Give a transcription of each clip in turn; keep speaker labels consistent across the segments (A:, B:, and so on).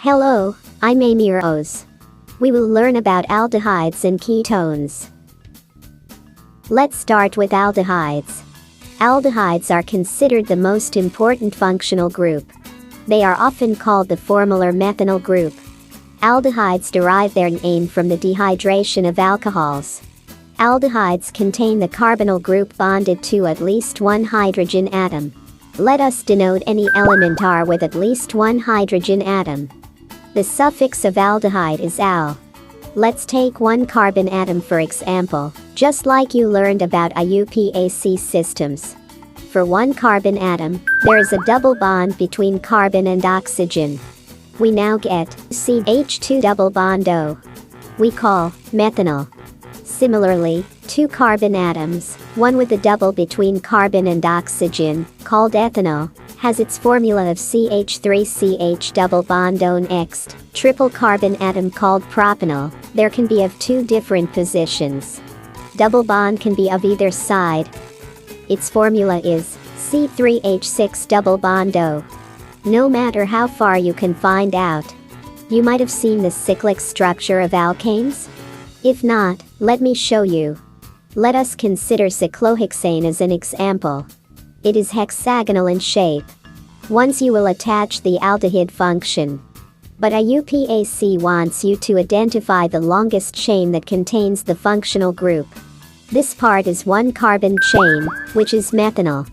A: Hello, I'm Amy Rose. We will learn about aldehydes and ketones. Let's start with aldehydes. Aldehydes are considered the most important functional group. They are often called the formyl or methanol group. Aldehydes derive their name from the dehydration of alcohols. Aldehydes contain the carbonyl group bonded to at least one hydrogen atom. Let us denote any element R with at least one hydrogen atom. The suffix of aldehyde is al. Let's take one carbon atom for example, just like you learned about IUPAC systems. For one carbon atom, there is a double bond between carbon and oxygen. We now get CH2 double bond O. We call methanol. Similarly, two carbon atoms, one with a double between carbon and oxygen, called ethanol, has its formula of CH3CH double bond O next, triple carbon atom called propanol. There can be of two different positions. Double bond can be of either side. Its formula is C3H6 double bond O. No matter how far you can find out. You might have seen the cyclic structure of alkanes? If not, let me show you. Let us consider cyclohexane as an example. It is hexagonal in shape. Once you will attach the aldehyde function. But IUPAC wants you to identify the longest chain that contains the functional group. This part is one carbon chain, which is methanol,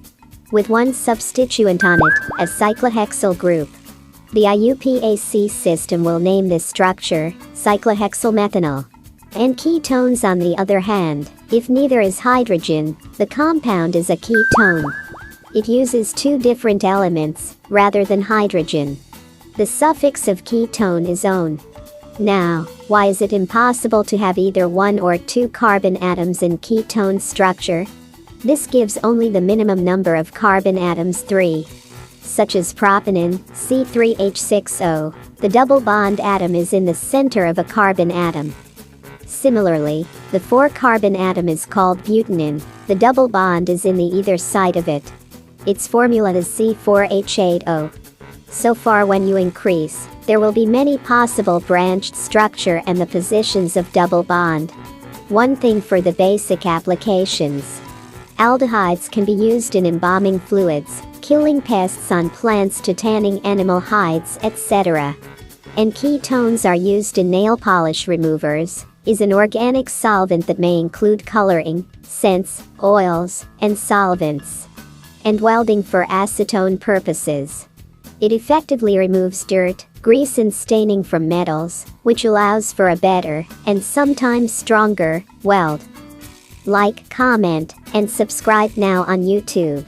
A: with one substituent on it, a cyclohexyl group. The IUPAC system will name this structure cyclohexyl methanol. And ketones on the other hand, if neither is hydrogen, the compound is a ketone. It uses two different elements, rather than hydrogen. The suffix of ketone is -one. Now, why is it impossible to have either one or two carbon atoms in ketone structure? This gives only the minimum number of carbon atoms 3. Such as propanone, C3H6O, the double bond atom is in the center of a carbon atom. Similarly, the 4-carbon atom is called butanone, the double bond is in the either side of it. Its formula is C4H8O. So far when you increase, there will be many possible branched structure and the positions of double bond. One thing for the basic applications. Aldehydes can be used in embalming fluids, killing pests on plants to tanning animal hides, etc. And ketones are used in nail polish removers, is an organic solvent that may include coloring, scents, oils, and solvents. And welding for acetone purposes. It effectively removes dirt, grease and staining from metals, which allows for a better, and sometimes stronger, weld. Like, comment, and subscribe now on YouTube.